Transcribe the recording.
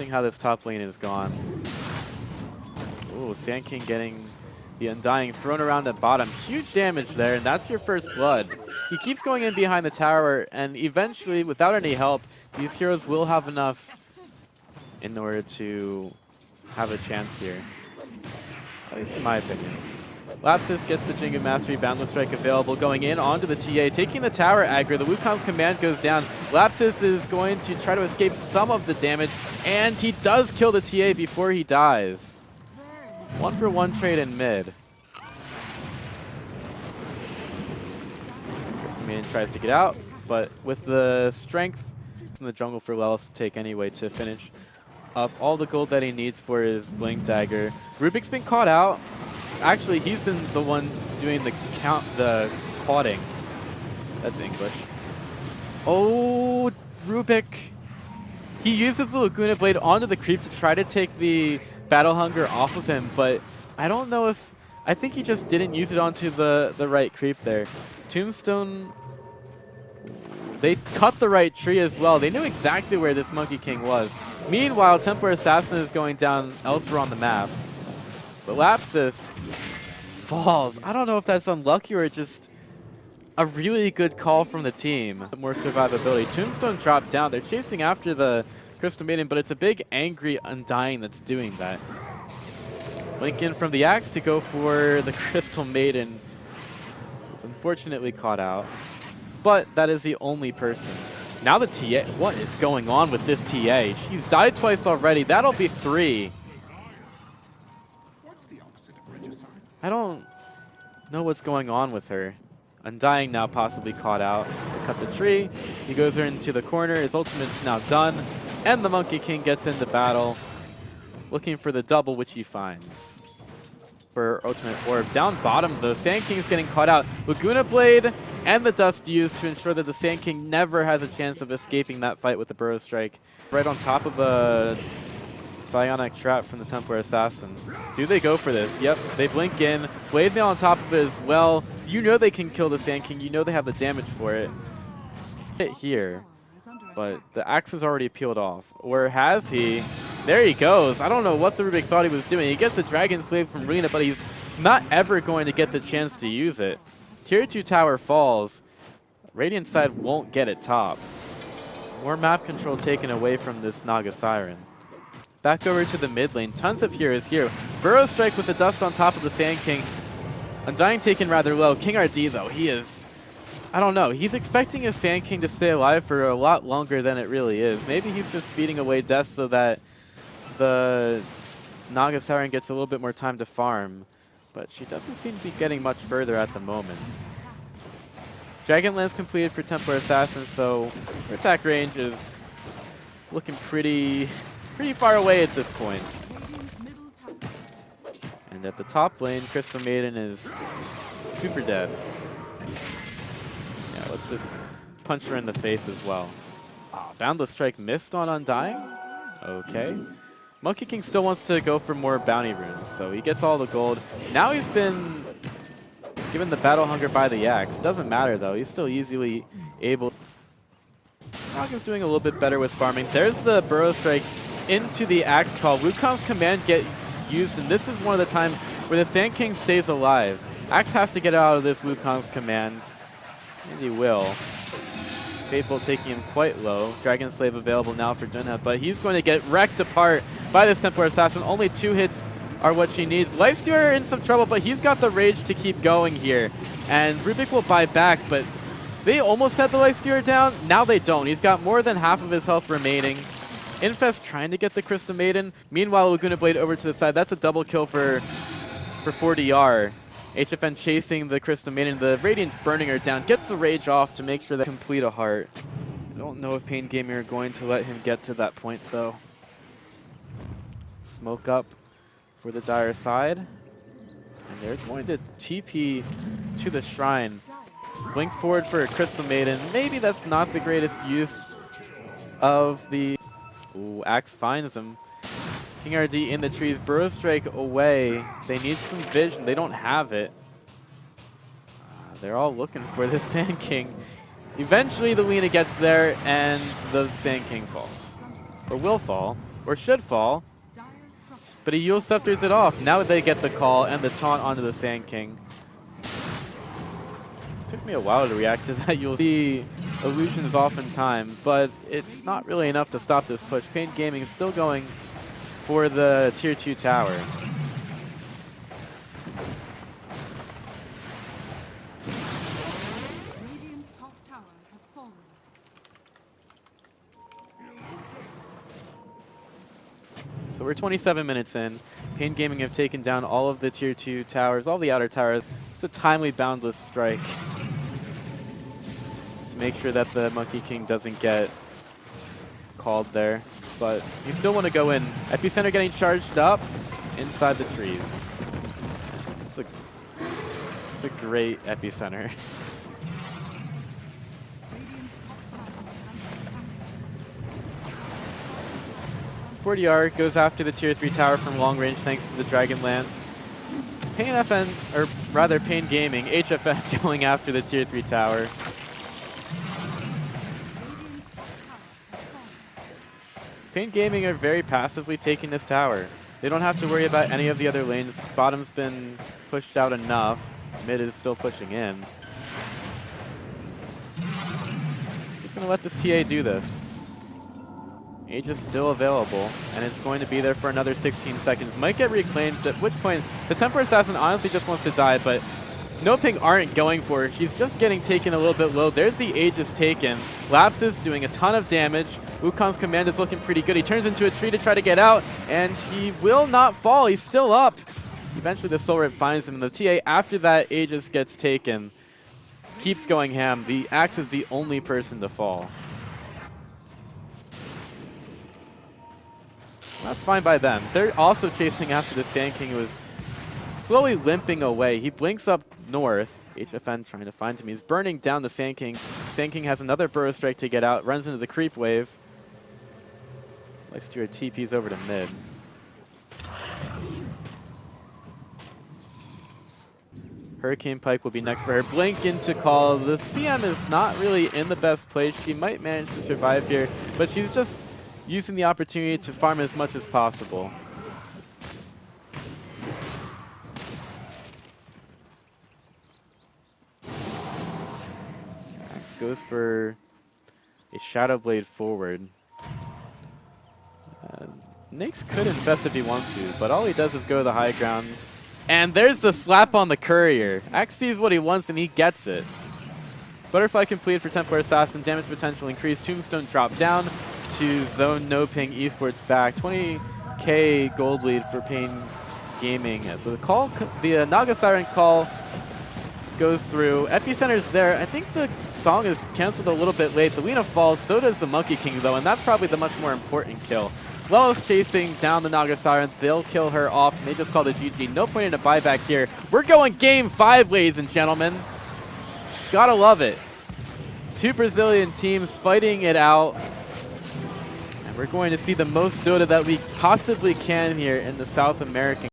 seeing how this top lane is gone. Ooh, Sand King getting the Undying thrown around at bottom. Huge damage there, and that's your first blood. He keeps going in behind the tower, and eventually, without any help, these heroes will have enough in order to have a chance here. At least in my opinion. Lapsus gets the Jingu Mastery, Boundless Strike available, going in onto the TA, taking the tower aggro. The Wukong's command goes down. Lapsus is going to try to escape some of the damage, and he does kill the TA before he dies. 1-for-1 trade in mid. Crystal Maiden tries to get out, but with the strength in the jungle for Lelis to take anyway to finish up all the gold that he needs for his Blink Dagger. Rubik's been caught out. Actually, he's been the one doing the caughting. That's English. Oh, Rubik. He used his Laguna Blade onto the creep to try to take the Battle Hunger off of him, but I don't know if... I think he just didn't use it onto the right creep there. Tombstone... They cut the right tree as well. They knew exactly where this Monkey King was. Meanwhile, Templar Assassin is going down elsewhere on the map. But Lapsus falls. I don't know if that's unlucky or just a really good call from the team. More survivability. Tombstone dropped down. They're chasing after the Crystal Maiden, but it's a big angry Undying that's doing that. Blink in from the Axe to go for the Crystal Maiden. It's unfortunately caught out. But that is the only person. Now the TA. What is going on with this TA? She's died twice already. That'll be 3. I don't know what's going on with her. Undying now possibly caught out. They cut the tree. He goes her into the corner. His ultimate's now done. And the Monkey King gets into battle, looking for the double, which he finds. For ultimate orb. Down bottom, though, Sand King's getting caught out. Laguna Blade and the Dust used to ensure that the Sand King never has a chance of escaping that fight with the Burrow Strike. Right on top of the Psionic Trap from the Templar Assassin. Do they go for this? Yep, they blink in. Blade Mail on top of it as well. You know they can kill the Sand King. You know they have the damage for it. Hit here, but the axe is already peeled off. Or has he? There he goes. I don't know what the Rubik thought he was doing. He gets a Dragon Slave from Rena, but he's not ever going to get the chance to use it. Tier 2 tower falls. Radiant side won't get it top. More map control taken away from this Naga Siren. Back over to the mid lane. Tons of heroes here. Burrow Strike with the Dust on top of the Sand King. Undying taken rather low. King RD, though, he is... I don't know. He's expecting his Sand King to stay alive for a lot longer than it really is. Maybe he's just feeding away death so that the Naga Siren gets a little bit more time to farm. But she doesn't seem to be getting much further at the moment. Dragonlance completed for Templar Assassin, so her attack range is looking pretty far away at this point. And at the top lane, Crystal Maiden is super dead. Yeah, let's just punch her in the face as well. Oh, Boundless Strike missed on Undying? Okay. Monkey King still wants to go for more bounty runes, so he gets all the gold. Now he's been given the Battle Hunger by the Axe. Doesn't matter though, he's still easily able. Naga's doing a little bit better with farming. There's the Burrow Strike into the Axe call. Wukong's command gets used, and this is one of the times where the Sand King stays alive. Axe has to get out of this Wukong's command, and he will. Fateful taking him quite low. Dragon Slave available now for Dunha, but he's going to get wrecked apart by this Templar Assassin. Only 2 hits are what she needs. Lifestealer in some trouble, but he's got the rage to keep going here. And Rubik will buy back, but they almost had the Lifestealer down. Now they don't. He's got more than half of his health remaining. Infest trying to get the Crystal Maiden. Meanwhile, Laguna Blade over to the side. That's a double kill for 4DR. HFN chasing the Crystal Maiden. The Radiant's burning her down. Gets the rage off to make sure they complete a heart. I don't know if Pain Gaming are going to let him get to that point, though. Smoke up for the Dire side. And they're going to TP to the Shrine. Blink forward for a Crystal Maiden. Maybe that's not the greatest use of the... Ooh, Axe finds him. King RD in the trees. Burrow Strike away. They need some vision. They don't have it. They're all looking for the Sand King. Eventually, the Lina gets there, and the Sand King falls. Or will fall. or should fall. But he Yule Scepters it off. Now they get the call and the taunt onto the Sand King. Took me a while to react to that. You'll see illusions off in time, but it's not really enough to stop this push. Pain Gaming is still going for the Tier 2 tower. Radiant's top tower has fallen. So we're 27 minutes in. Pain Gaming have taken down all of the Tier 2 towers, all the outer towers. It's a timely boundless strike to make sure that the Monkey King doesn't get called there. But you still want to go in. Epicenter getting charged up inside the trees. It's a great Epicenter. Radiant's top tower is under attack. 40R goes after the Tier 3 tower from long range thanks to the Dragon Lance. Pain FN, or rather Pain Gaming, HFN going after the Tier 3 tower. Radiant's top tower has fallen. Pain Gaming are very passively taking this tower. They don't have to worry about any of the other lanes. Bottom's been pushed out enough. Mid is still pushing in. Just gonna let this TA do this. Age is still available, and it's going to be there for another 16 seconds. Might get reclaimed, at which point the Temper Assassin honestly just wants to die, but No Ping aren't going for it. He's just getting taken a little bit low. There's the Aegis taken. Lapsus doing a ton of damage. Wukong's command is looking pretty good. He turns into a tree to try to get out, and he will not fall. He's still up. Eventually the Soul Rip finds him, and the TA, after that Aegis gets taken, keeps going ham. The Axe is the only person to fall. That's fine by them. They're also chasing after the Sand King, who was slowly limping away. He blinks up north. HFN trying to find him. He's burning down the Sand King. Sand King has another Burrow Strike to get out. Runs into the creep wave. Likes to TPs over to mid. Hurricane Pike will be next for her. Blink into call. The CM is not really in the best place. She might manage to survive here, but she's just using the opportunity to farm as much as possible. Axe goes for a Shadow Blade forward. Nyx could infest if he wants to, but all he does is go to the high ground. And there's the slap on the courier. Axe sees what he wants and he gets it. Butterfly completed for Templar Assassin. Damage potential increased. Tombstone dropped down to zone No Ping Esports back. 20k gold lead for Pain Gaming. So the call, the Naga Siren call goes through. Epicenter's there. I think the song is canceled a little bit late. The Lina falls. So does the Monkey King though, and that's probably the much more important kill. Lella's chasing down the Naga Siren. They'll kill her off, and they just called a GG. No point in a buyback here. We're going game 5, ladies and gentlemen. Gotta love it. Two Brazilian teams fighting it out. And we're going to see the most Dota that we possibly can here in the South American